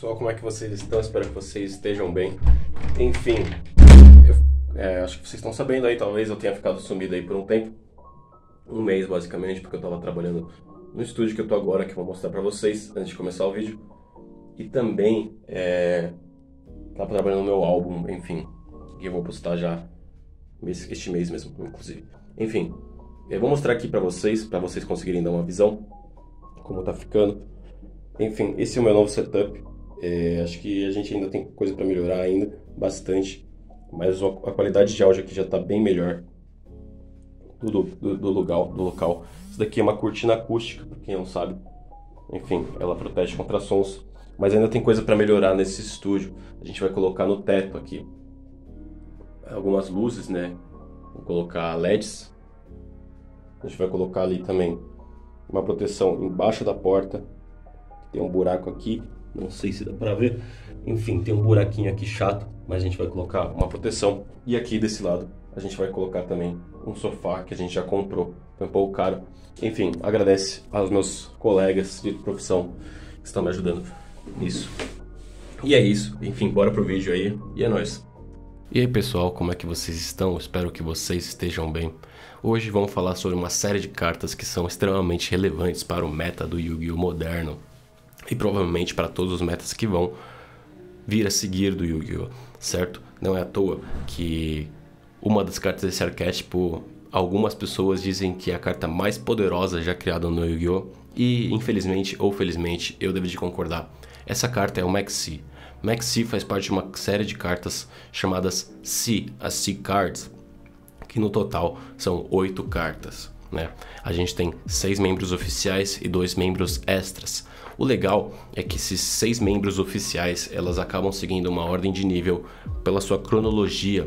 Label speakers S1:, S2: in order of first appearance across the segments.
S1: Pessoal, como é que vocês estão? Espero que vocês estejam bem. Enfim, acho que vocês estão sabendo aí, talvez eu tenha ficado sumido aí por um tempo. Um mês, basicamente, porque eu tava trabalhando no estúdio que eu tô agora, que eu vou mostrar pra vocês antes de começar o vídeo. E também, tava trabalhando no meu álbum, enfim, que eu vou postar já este mês mesmo, inclusive. Enfim, eu vou mostrar aqui pra vocês conseguirem dar uma visão, como tá ficando. Enfim, esse é o meu novo setup. Acho que a gente ainda tem coisa para melhorar ainda, bastante. Mas a qualidade de áudio aqui já está bem melhor do local. Isso daqui é uma cortina acústica, para quem não sabe. Enfim, ela protege contra sons. Mas ainda tem coisa para melhorar nesse estúdio. A gente vai colocar no teto aqui algumas luzes, né? Vou colocar LEDs. A gente vai colocar ali também uma proteção embaixo da porta. Tem um buraco aqui, não sei se dá pra ver. Enfim, tem um buraquinho aqui chato, mas a gente vai colocar uma proteção. E aqui desse lado a gente vai colocar também um sofá que a gente já comprou, foi um pouco caro. Enfim, agradece aos meus colegas de profissão que estão me ajudando nisso. E é isso, enfim, bora pro vídeo aí e é nóis. E aí pessoal, como é que vocês estão? Espero que vocês estejam bem. Hoje vamos falar sobre uma série de cartas que são extremamente relevantes para o meta do Yu-Gi-Oh! Moderno. E provavelmente para todos os metas que vão vir a seguir do Yu-Gi-Oh! Certo? Não é à toa que uma das cartas desse arquétipo, algumas pessoas dizem que é a carta mais poderosa já criada no Yu-Gi-Oh! E infelizmente ou felizmente eu devo de concordar. Essa carta é o Maxi. Maxi faz parte de uma série de cartas chamadas C, as C Cards, que no total são 8 cartas. Né? A gente tem 6 membros oficiais e 2 membros extras. O legal é que esses 6 membros oficiais, elas acabam seguindo uma ordem de nível pela sua cronologia.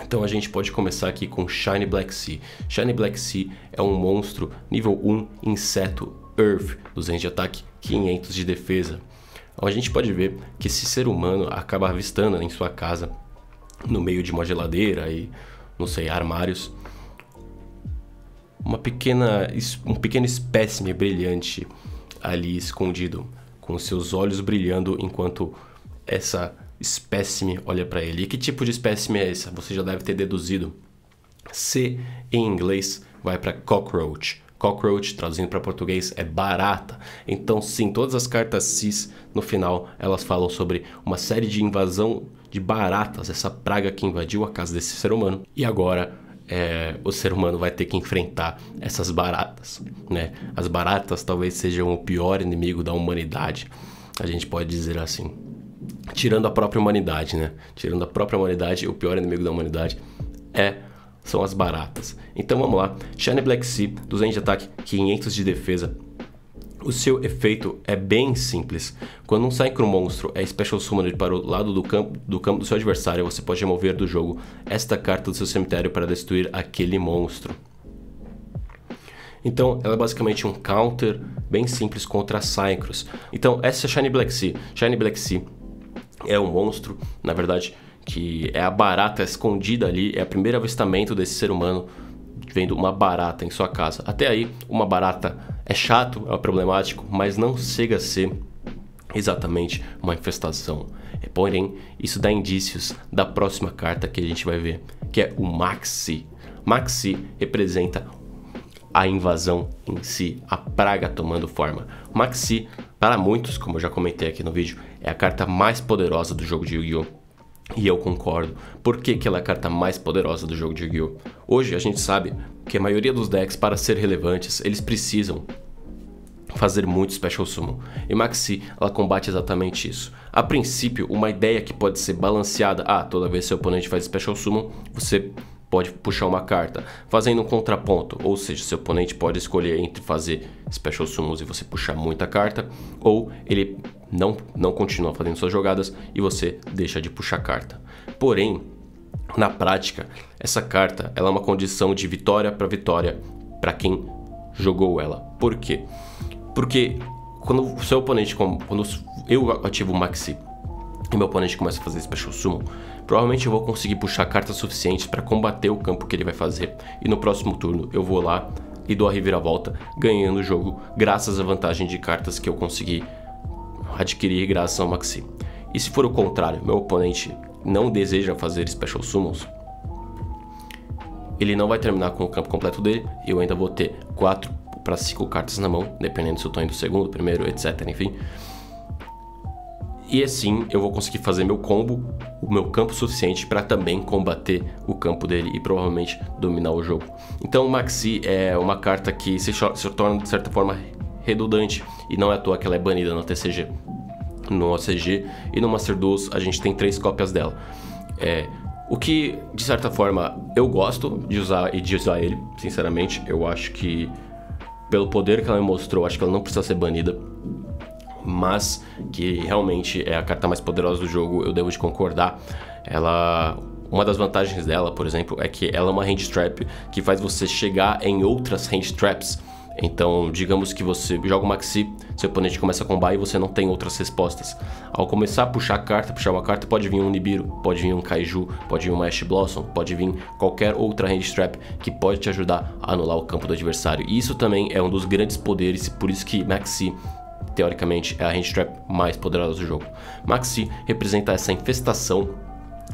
S1: Então a gente pode começar aqui com Shiny Black Sea. Shiny Black Sea é um monstro nível 1, inseto, Earth, 200 de ataque, 500 de defesa. Então a gente pode ver que esse ser humano acaba avistando em sua casa, no meio de uma geladeira e, não sei, armários, um pequeno espécime brilhante ali escondido, com seus olhos brilhando enquanto essa espécime olha para ele. E que tipo de espécime é essa? Você já deve ter deduzido. C em inglês vai para cockroach. Cockroach, traduzindo para português, é barata. Então sim, todas as cartas cis no final, elas falam sobre uma série de invasão de baratas, essa praga que invadiu a casa desse ser humano. E agora o ser humano vai ter que enfrentar essas baratas, né? As baratas talvez sejam o pior inimigo da humanidade, a gente pode dizer assim. Tirando a própria humanidade, né? Tirando a própria humanidade, o pior inimigo da humanidade são as baratas. Então vamos lá. Shiny Black Sea, 200 de ataque, 500 de defesa. O seu efeito é bem simples. Quando um Synchro monstro é Special Summoned para o lado do campo do seu adversário, você pode remover do jogo esta carta do seu cemitério para destruir aquele monstro. Então ela é basicamente um counter bem simples contra Synchros. Então essa é Shiny Black Sea. Shiny Black Sea é um monstro, na verdade, que é a barata escondida ali. É o primeiro avistamento desse ser humano vendo uma barata em sua casa. Até aí, uma barata é chato, é problemático, mas não chega a ser exatamente uma infestação. Porém, isso dá indícios da próxima carta que a gente vai ver, que é o Maxi. Maxi representa a invasão em si, a praga tomando forma. Maxi, para muitos, como eu já comentei aqui no vídeo, é a carta mais poderosa do jogo de Yu-Gi-Oh! E eu concordo. Por que ela é a carta mais poderosa do jogo de Yu-Gi-Oh! Hoje a gente sabe que a maioria dos decks, para ser relevantes, eles precisam fazer muito Special Summon. E Maxi, ela combate exatamente isso. A princípio, uma ideia que pode ser balanceada. Toda vez que seu oponente faz Special Summon, você pode puxar uma carta, fazendo um contraponto. Ou seja, seu oponente pode escolher entre fazer Special Summons e você puxar muita carta, ou ele não continua fazendo suas jogadas e você deixa de puxar carta. Porém, na prática, essa carta ela é uma condição de vitória para quem jogou ela. Por quê? Porque quando o seu oponente, quando eu ativo o Maxi e meu oponente começa a fazer Special Summon, provavelmente eu vou conseguir puxar cartas suficientes para combater o campo que ele vai fazer. E no próximo turno eu vou lá e dou a reviravolta, ganhando o jogo graças à vantagem de cartas que eu consegui adquirir graças ao Maxi. E se for o contrário, meu oponente não deseja fazer Special Summons, ele não vai terminar com o campo completo dele, eu ainda vou ter 4 para 5 cartas na mão, dependendo se eu tô indo segundo, primeiro, etc, enfim. E assim eu vou conseguir fazer meu combo, o meu campo suficiente para também combater o campo dele e provavelmente dominar o jogo. Então o Maxi é uma carta que se torna de certa forma redundante, e não é à toa que ela é banida no TCG. No OCG e no Master Duels a gente tem 3 cópias dela. O que, de certa forma, eu gosto de usar ele, sinceramente. Eu acho que, pelo poder que ela me mostrou, acho que ela não precisa ser banida. Mas que realmente é a carta mais poderosa do jogo, eu devo de concordar. Uma das vantagens dela, por exemplo, é que ela é uma hand trap que faz você chegar em outras hand traps. Então, digamos que você joga o Maxi, seu oponente começa a combar e você não tem outras respostas. Ao começar a puxar uma carta, pode vir um Nibiru, pode vir um Kaiju, pode vir um Ash Blossom, pode vir qualquer outra hand trap que pode te ajudar a anular o campo do adversário. E isso também é um dos grandes poderes, por isso que Maxi, teoricamente, é a hand trap mais poderosa do jogo. Maxi representa essa infestação,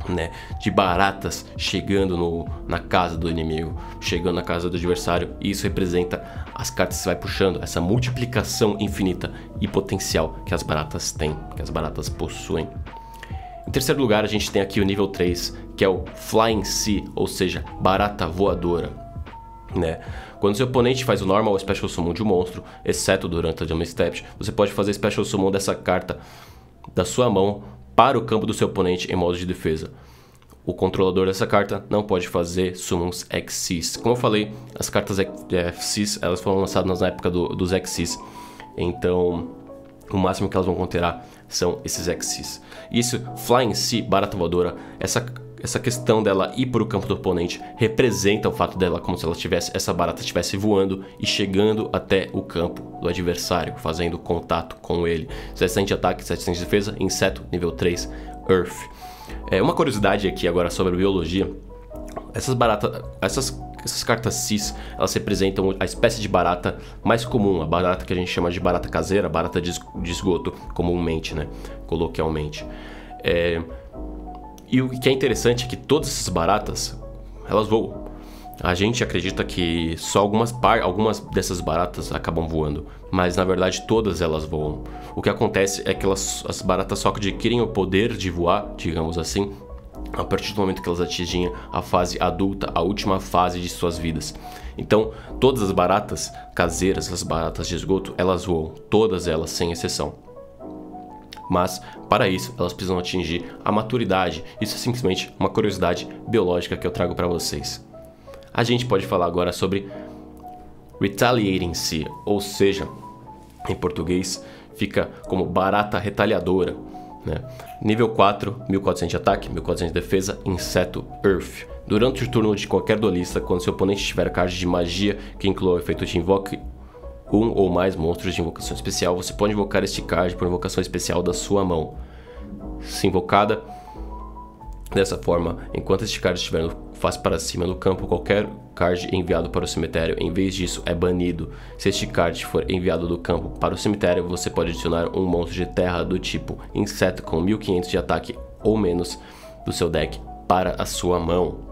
S1: né, de baratas chegando na casa do inimigo, chegando na casa do adversário, e isso representa as cartas que você vai puxando, essa multiplicação infinita e potencial que as baratas têm, que as baratas possuem. Em terceiro lugar, a gente tem aqui o nível 3, que é o Flying Sea, ou seja, barata voadora, né? Quando seu oponente faz o normal ou special summon de um monstro, exceto durante a Jump Step, você pode fazer special summon dessa carta da sua mão para o campo do seu oponente em modo de defesa. O controlador dessa carta não pode fazer summons Xyz. Como eu falei, as cartas Xyz, elas foram lançadas na época dos Xyz. Então, o máximo que elas vão conter são esses Xyz. Isso, Flying Sea, barata voadora, essa questão dela ir para o campo do oponente representa o fato dela como se essa barata estivesse voando e chegando até o campo do adversário, fazendo contato com ele. 700 de ataque, 700 de defesa, inseto, nível 3, Earth. Uma curiosidade aqui agora sobre a biologia: essas cartas cis, elas representam a espécie de barata mais comum, a barata que a gente chama de barata caseira, barata de esgoto, comumente, né, coloquialmente. E o que é interessante é que todas essas baratas, elas voam. A gente acredita que só algumas dessas baratas acabam voando, mas na verdade todas elas voam. O que acontece é que as baratas só adquirem o poder de voar, digamos assim, a partir do momento que elas atingem a fase adulta, a última fase de suas vidas. Então, todas as baratas caseiras, as baratas de esgoto, elas voam, todas elas, sem exceção. Mas, para isso, elas precisam atingir a maturidade. Isso é simplesmente uma curiosidade biológica que eu trago para vocês. A gente pode falar agora sobre Retaliating Sea, ou seja, em português, fica como barata retaliadora, né? Nível 4, 1400 de ataque, 1400 de defesa, inseto, Earth. Durante o turno de qualquer duelista, quando seu oponente tiver card de magia que inclua o efeito de invoque um ou mais monstros de invocação especial, você pode invocar este card por invocação especial da sua mão. Se invocada dessa forma, enquanto este card estiver face para cima no campo, qualquer card enviado para o cemitério, em vez disso, é banido. Se este card for enviado do campo para o cemitério, você pode adicionar um monstro de terra do tipo inseto com 1500 de ataque ou menos do seu deck para a sua mão.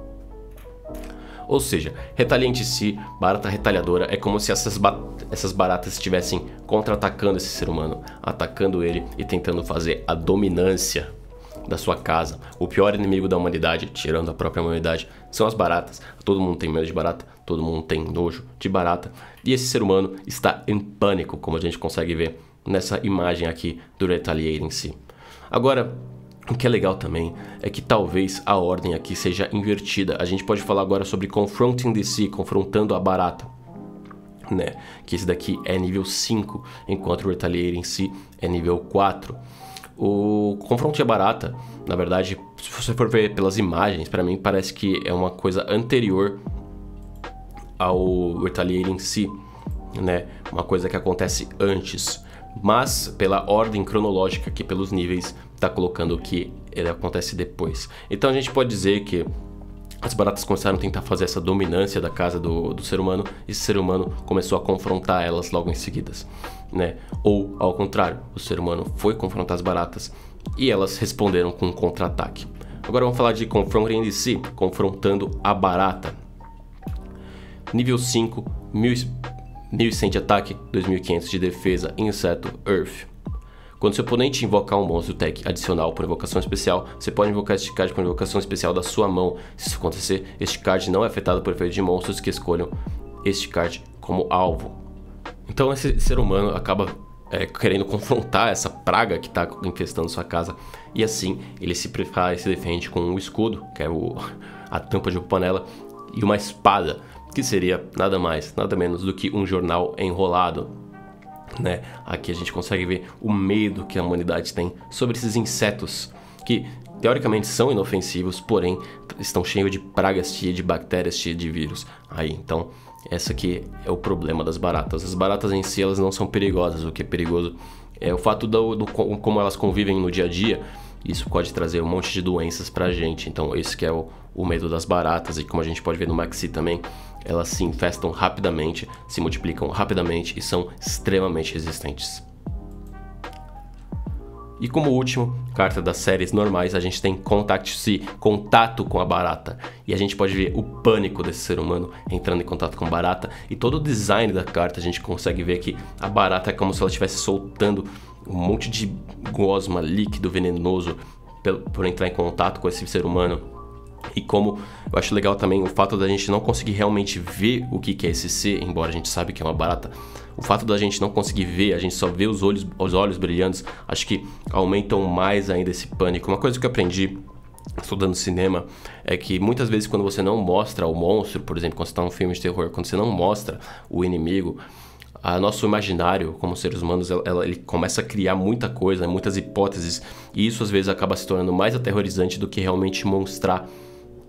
S1: Ou seja, Retaliante Sea, barata retalhadora, é como se essas baratas estivessem contra-atacando esse ser humano, atacando ele e tentando fazer a dominância da sua casa. O pior inimigo da humanidade, tirando a própria humanidade, são as baratas. Todo mundo tem medo de barata, todo mundo tem nojo de barata, e esse ser humano está em pânico, como a gente consegue ver nessa imagem aqui do Retaliating Sea. Agora, o que é legal também é que talvez a ordem aqui seja invertida. A gente pode falar agora sobre Confronting the Sea, confrontando a barata, né? Que esse daqui é nível 5, enquanto o Retaliating Sea é nível 4. O confronto a barata, na verdade, se você for ver pelas imagens, para mim parece que é uma coisa anterior ao Retaliating Sea, né? Uma coisa que acontece antes. Mas pela ordem cronológica aqui, pelos níveis, tá colocando que ele acontece depois. Então a gente pode dizer que as baratas começaram a tentar fazer essa dominância da casa do ser humano, e esse ser humano começou a confrontar elas logo em seguida. né? Ou ao contrário, o ser humano foi confrontar as baratas e elas responderam com um contra-ataque. Agora vamos falar de Confronting the Sea, confrontando a barata. Nível 5, 1100 de ataque, 2500 de defesa, inseto, Earth. Quando seu oponente invocar um monstro tech adicional por invocação especial, você pode invocar este card por invocação especial da sua mão. Se isso acontecer, este card não é afetado por efeito de monstros que escolham este card como alvo. Então esse ser humano acaba querendo confrontar essa praga que está infestando sua casa, e assim ele se prepara e se defende com um escudo, que é a tampa de uma panela, e uma espada, que seria nada mais, nada menos do que um jornal enrolado, né? Aqui a gente consegue ver o medo que a humanidade tem sobre esses insetos que teoricamente são inofensivos, porém estão cheios de pragas, cheios de bactérias, cheios de vírus. Aí, então, essa aqui é o problema das baratas. As baratas em si, elas não são perigosas. O que é perigoso é o fato como elas convivem no dia a dia. Isso pode trazer um monte de doenças pra gente. Então esse que é o medo das baratas. E como a gente pode ver no Maxi também, elas se infestam rapidamente, se multiplicam rapidamente e são extremamente resistentes. E como último, carta das séries normais, a gente tem Contact Sea, contato com a barata. E a gente pode ver o pânico desse ser humano entrando em contato com a barata. E todo o design da carta a gente consegue ver que a barata é como se ela estivesse soltando um monte de gosma, líquido venenoso por entrar em contato com esse ser humano. E como eu acho legal também o fato da gente não conseguir realmente ver o que é esse ser, embora a gente sabe que é uma barata. O fato da gente não conseguir ver, a gente só vê os olhos brilhantes, acho que aumentam mais ainda esse pânico. Uma coisa que eu aprendi estudando cinema é que muitas vezes quando você não mostra o monstro, por exemplo, quando você está num filme de terror, quando você não mostra o inimigo, nosso imaginário como seres humanos, ele começa a criar muita coisa, muitas hipóteses, e isso às vezes acaba se tornando mais aterrorizante do que realmente mostrar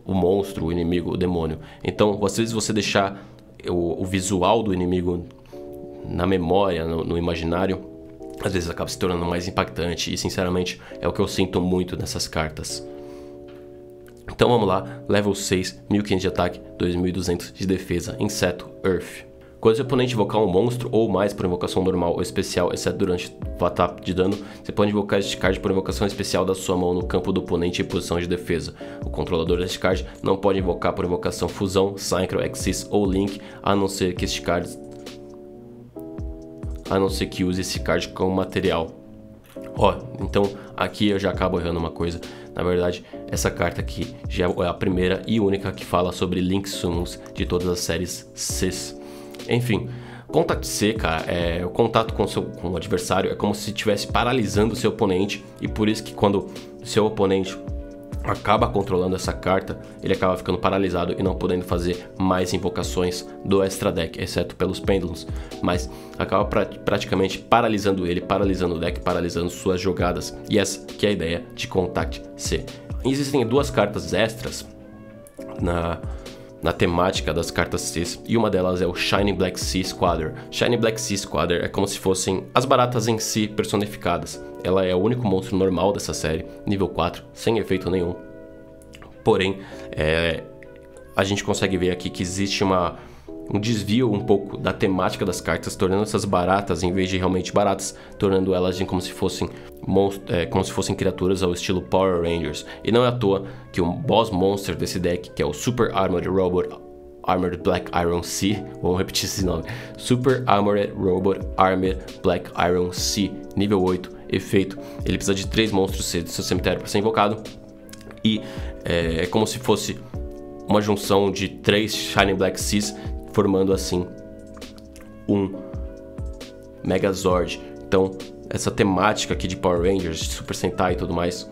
S1: o monstro, o inimigo, o demônio. Então, às vezes você deixar o visual do inimigo na memória, no imaginário, às vezes acaba se tornando mais impactante, e sinceramente é o que eu sinto muito nessas cartas. Então vamos lá, level 6, 1500 de ataque, 2200 de defesa, inseto, Earth. Quando seu oponente invocar um monstro ou mais por invocação normal ou especial, exceto durante o ataque de dano, você pode invocar este card por invocação especial da sua mão no campo do oponente em posição de defesa. O controlador deste card não pode invocar por invocação Fusão, Synchro, Exis ou Link, a não ser que use esse card como material. Então aqui eu já acabo errando uma coisa. Na verdade, essa carta aqui já é a primeira e única que fala sobre Link Summons de todas as séries Cs. Enfim, Contact Sea, cara, o contato com o adversário é como se estivesse paralisando o seu oponente, e por isso que quando o seu oponente acaba controlando essa carta, ele acaba ficando paralisado e não podendo fazer mais invocações do extra deck, exceto pelos pêndulos, mas acaba praticamente paralisando ele, paralisando o deck, paralisando suas jogadas, e essa que é a ideia de Contact Sea. Existem duas cartas extras na temática das cartas Cs, e uma delas é o Shiny Black Sea Squatter. Shiny Black Sea Squatter é como se fossem as baratas em si personificadas. Ela é o único monstro normal dessa série, nível 4, sem efeito nenhum. Porém, a gente consegue ver aqui que existe um desvio um pouco da temática das cartas, tornando essas baratas, em vez de realmente baratas, tornando elas como se fossem criaturas ao estilo Power Rangers. E não é à toa que o boss monster desse deck, que é o Super Armored Robot Armored Black Iron Sea, vamos repetir esse nome, Super Armored Robot Armored Black Iron Sea, nível 8, efeito, ele precisa de 3 monstros C do seu cemitério para ser invocado, e é como se fosse uma junção de 3 Shiny Black Seas, formando assim um Megazord. Então essa temática aqui de Power Rangers, de Super Sentai e tudo mais,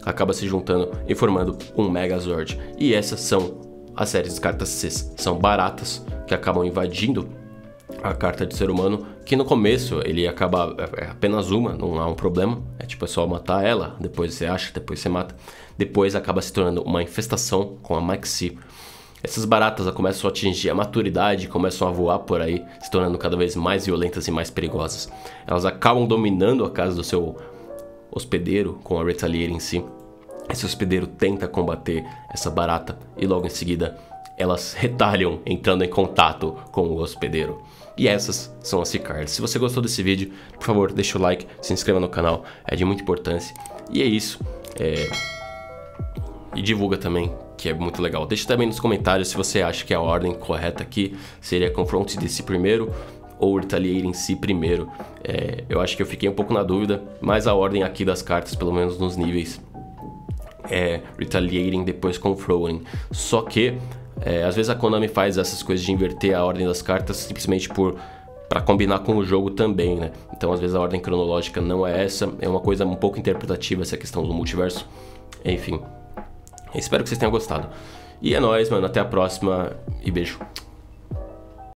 S1: acaba se juntando e formando um Megazord. E essas são as séries de cartas Cs. São baratas que acabam invadindo a carta de ser humano, que no começo ele acaba apenas uma, não há um problema, é só matar ela, depois você acha, depois você mata, depois acaba se tornando uma infestação com a Maxi. Essas baratas começam a atingir a maturidade, começam a voar por aí, se tornando cada vez mais violentas e mais perigosas. Elas acabam dominando a casa do seu hospedeiro com a Retaliator em si. Esse hospedeiro tenta combater essa barata e logo em seguida elas retalham entrando em contato com o hospedeiro. E essas são as C-Cards. Se você gostou desse vídeo, por favor, deixa o like, se inscreva no canal, é de muita importância. E é isso. E divulga também, que é muito legal. Deixa também nos comentários se você acha que a ordem correta aqui seria Confront DC primeiro ou Retaliating Si primeiro. Eu acho que eu fiquei um pouco na dúvida, mas a ordem aqui das cartas, pelo menos nos níveis, é Retaliating, depois Confronting. Só que às vezes a Konami faz essas coisas de inverter a ordem das cartas simplesmente para combinar com o jogo também, né? Então às vezes a ordem cronológica não é essa, é uma coisa um pouco interpretativa essa questão do multiverso. Enfim, espero que vocês tenham gostado. E é nóis, mano, até a próxima e beijo.